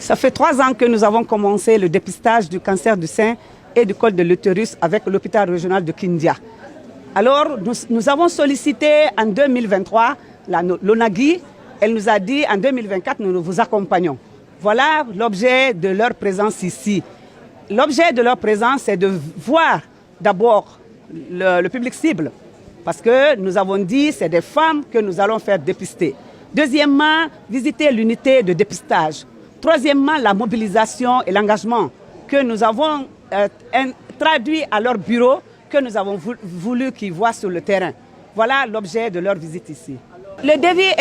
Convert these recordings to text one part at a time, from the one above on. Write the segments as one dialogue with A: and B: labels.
A: Ça fait 3 ans que nous avons commencé le dépistage du cancer du sein et du col de l'utérus avec l'hôpital régional de Kindia. Alors, nous avons sollicité en 2023 l'ONAGI. Elle nous a dit en 2024, nous vous accompagnons. Voilà l'objet de leur présence ici. L'objet de leur présence, c'est de voir d'abord le public cible. Parce que nous avons dit que c'est des femmes que nous allons faire dépister. Deuxièmement, visiter l'unité de dépistage. Troisièmement, la mobilisation et l'engagement que nous avons traduit à leur bureau, que nous avons voulu qu'ils voient sur le terrain. Voilà l'objet de leur visite ici. Le devis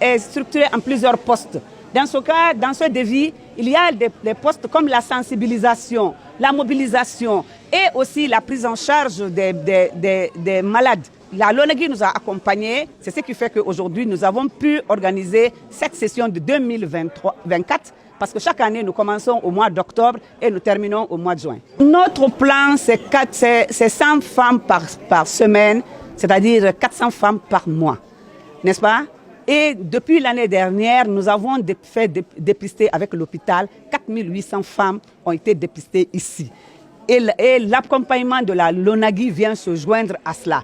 A: est structuré en plusieurs postes. Dans ce cas, dans ce devis, il y a des postes comme la sensibilisation, la mobilisation et aussi la prise en charge des malades. La LONAGI nous a accompagnés, c'est ce qui fait qu'aujourd'hui nous avons pu organiser cette session de 2024 parce que chaque année nous commençons au mois d'octobre et nous terminons au mois de juin. Notre plan c'est 100 femmes par semaine, c'est-à-dire 400 femmes par mois, n'est-ce pas? Et depuis l'année dernière, nous avons fait dépister avec l'hôpital, 4800 femmes ont été dépistées ici. Et l'accompagnement de la LONAGI vient se joindre à cela.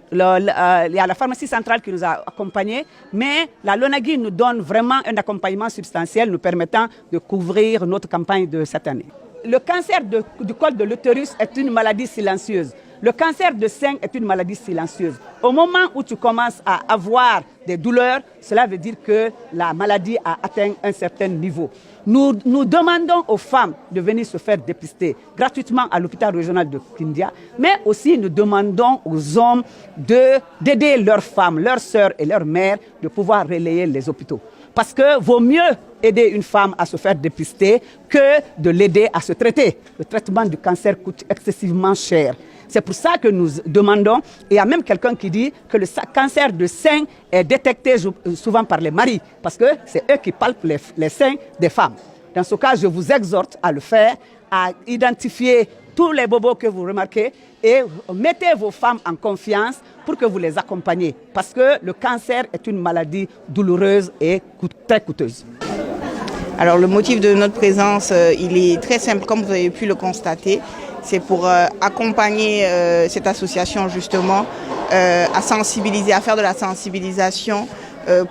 A: Il y a la pharmacie centrale qui nous a accompagnés, mais la LONAGI nous donne vraiment un accompagnement substantiel nous permettant de couvrir notre campagne de cette année. Le cancer du col de l'utérus est une maladie silencieuse. Le cancer de sein est une maladie silencieuse. Au moment où tu commences à avoir des douleurs, cela veut dire que la maladie a atteint un certain niveau. Nous demandons aux femmes de venir se faire dépister gratuitement à l'hôpital régional de Kindia, mais aussi nous demandons aux hommes d'aider leurs femmes, leurs sœurs et leurs mères de pouvoir relayer les hôpitaux. Parce que vaut mieux aider une femme à se faire dépister que de l'aider à se traiter. Le traitement du cancer coûte excessivement cher. C'est pour ça que nous demandons, et il y a même quelqu'un qui dit que le cancer de sein est détecté souvent par les maris, parce que c'est eux qui palpent les seins des femmes. Dans ce cas, je vous exhorte à le faire, à identifier tous les bobos que vous remarquez et mettez vos femmes en confiance pour que vous les accompagniez, parce que le cancer est une maladie douloureuse et très coûteuse.
B: Alors le motif de notre présence, il est très simple, comme vous avez pu le constater. C'est pour accompagner cette association justement à sensibiliser, à faire de la sensibilisation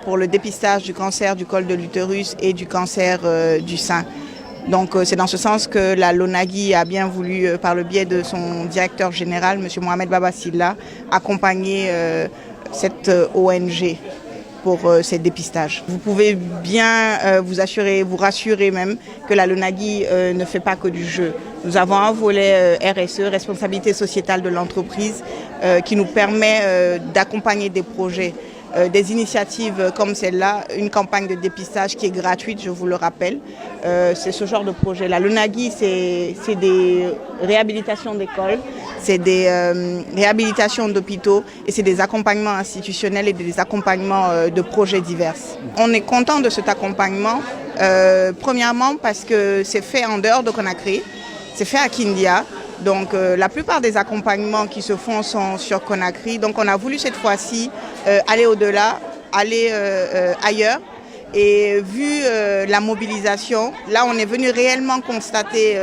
B: pour le dépistage du cancer du col de l'utérus et du cancer du sein. Donc c'est dans ce sens que la LONAGI a bien voulu, par le biais de son directeur général, M. Mohamed Baba Silla, accompagner cette ONG pour ces dépistages. Vous pouvez bien vous rassurer même que la LONAGI ne fait pas que du jeu. Nous avons un volet RSE, responsabilité sociétale de l'entreprise, qui nous permet d'accompagner des projets, des initiatives comme celle-là, une campagne de dépistage qui est gratuite, je vous le rappelle. C'est ce genre de projet. La LONAGI, c'est des réhabilitations d'écoles, c'est des réhabilitations d'hôpitaux et c'est des accompagnements institutionnels et des accompagnements de projets divers. On est content de cet accompagnement, premièrement parce que c'est fait en dehors de Conakry, c'est fait à Kindia. Donc la plupart des accompagnements qui se font sont sur Conakry. Donc on a voulu cette fois-ci aller au-delà, aller ailleurs. Et vu la mobilisation, là on est venu réellement constater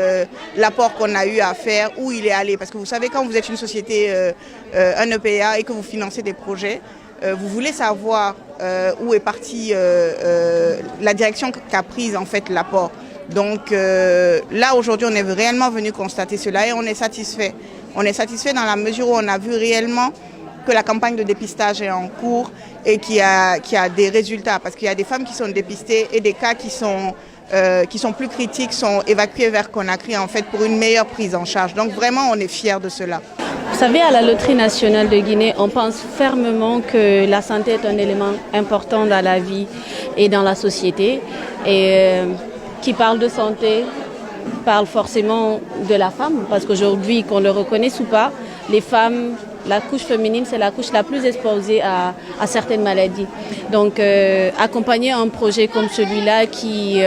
B: l'apport qu'on a eu à faire, où il est allé. Parce que vous savez, quand vous êtes une société, un EPA et que vous financez des projets, vous voulez savoir où est partie la direction qu'a prise en fait l'apport. Donc là aujourd'hui on est réellement venu constater cela et on est satisfait. On est satisfait dans la mesure où on a vu réellement que la campagne de dépistage est en cours et qu'il y a des résultats. Parce qu'il y a des femmes qui sont dépistées et des cas qui sont plus critiques sont évacués vers Conakry en fait pour une meilleure prise en charge. Donc vraiment on est fiers de cela.
C: Vous savez, à la Loterie nationale de Guinée, on pense fermement que la santé est un élément important dans la vie et dans la société. Et qui parle de santé parle forcément de la femme, parce qu'aujourd'hui, qu'on le reconnaisse ou pas, les femmes, la couche féminine, c'est la couche la plus exposée à certaines maladies. Donc, accompagner un projet comme celui-là qui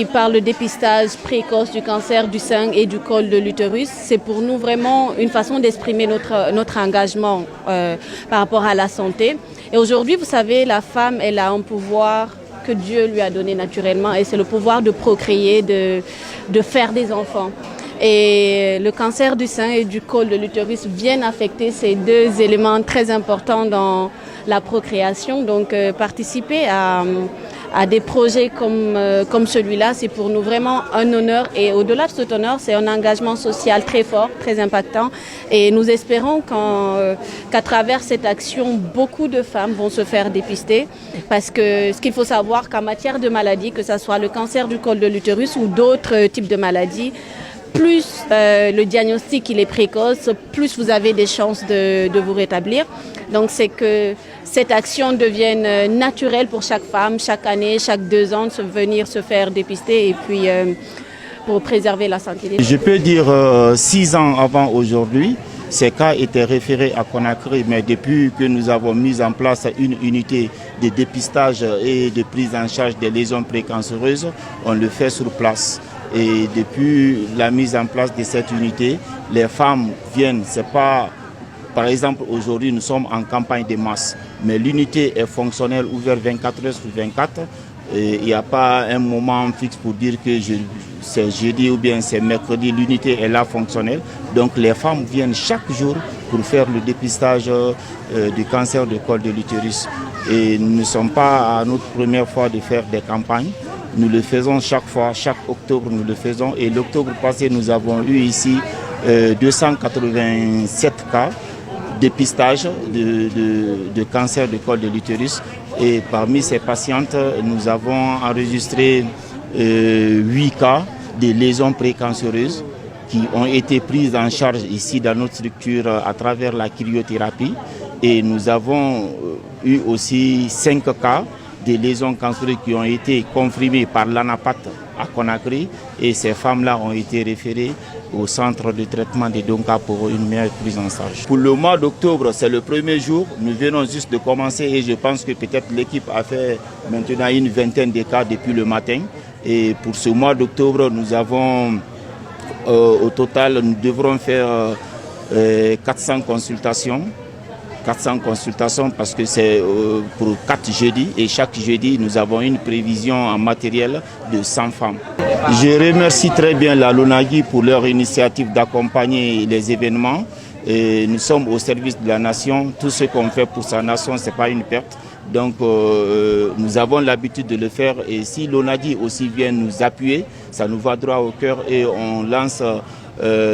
C: parle de dépistage précoce du cancer du sein et du col de l'utérus, c'est pour nous vraiment une façon d'exprimer notre engagement par rapport à la santé. Et aujourd'hui, vous savez, la femme, elle a un pouvoir que Dieu lui a donné naturellement et c'est le pouvoir de procréer, de faire des enfants. Et le cancer du sein et du col de l'utérus viennent affecter ces deux éléments très importants dans la procréation. Donc participer à des projets comme celui-là, c'est pour nous vraiment un honneur. Et au-delà de cet honneur, c'est un engagement social très fort, très impactant. Et nous espérons qu'à travers cette action, beaucoup de femmes vont se faire dépister. Parce que ce qu'il faut savoir, qu'en matière de maladies, que ce soit le cancer du col de l'utérus ou d'autres types de maladies, plus le diagnostic il est précoce, plus vous avez des chances de vous rétablir. Donc c'est que cette action devienne naturelle pour chaque femme, chaque année, chaque 2 ans, de venir se faire dépister et puis pour préserver la santé des femmes.
D: Je peux dire 6 ans avant aujourd'hui, ces cas étaient référés à Conakry, mais depuis que nous avons mis en place une unité de dépistage et de prise en charge des lésions précancéreuses, on le fait sur place. Et depuis la mise en place de cette unité, les femmes viennent, c'est pas, par exemple aujourd'hui nous sommes en campagne de masse, mais l'unité est fonctionnelle, ouverte 24 heures sur 24. Il n'y a pas un moment fixe pour dire que c'est jeudi ou bien c'est mercredi, l'unité est là fonctionnelle. Donc les femmes viennent chaque jour pour faire le dépistage du cancer du col de l'utérus. Et nous ne sommes pas à notre première fois de faire des campagnes. Nous le faisons chaque fois, chaque octobre nous le faisons. Et l'octobre passé, nous avons eu ici 287 cas de dépistage de cancer du col de l'utérus. Et parmi ces patientes, nous avons enregistré 8 cas de lésions précancéreuses qui ont été prises en charge ici dans notre structure à travers la cryothérapie. Et nous avons eu aussi 5 cas des lésions cancéreuses qui ont été confirmées par l'ANAPAT à Conakry et ces femmes-là ont été référées au centre de traitement de Donka pour une meilleure prise en charge. Pour le mois d'octobre, c'est le premier jour, nous venons juste de commencer et je pense que peut-être l'équipe a fait maintenant une vingtaine de cas depuis le matin. Et pour ce mois d'octobre, nous avons au total, nous devrons faire 400 consultations. 400 consultations parce que c'est pour 4 jeudis et chaque jeudi nous avons une prévision en matériel de 100 femmes. Je remercie très bien la LONAGI pour leur initiative d'accompagner les événements. Et nous sommes au service de la nation. Tout ce qu'on fait pour sa nation, ce n'est pas une perte. Donc nous avons l'habitude de le faire et si l'ONAGI aussi vient nous appuyer, ça nous va droit au cœur et on lance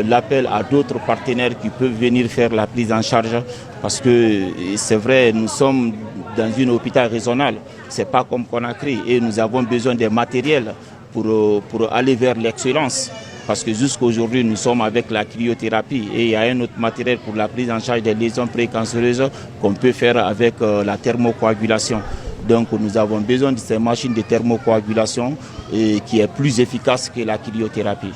D: l'appel à d'autres partenaires qui peuvent venir faire la prise en charge parce que c'est vrai, nous sommes dans un hôpital régional, c'est pas comme Conakry et nous avons besoin des matériels pour aller vers l'excellence parce que jusqu'à aujourd'hui nous sommes avec la cryothérapie et il y a un autre matériel pour la prise en charge des lésions précancéreuses qu'on peut faire avec la thermocoagulation. Donc nous avons besoin de ces machines de thermocoagulation qui est plus efficace que la cryothérapie.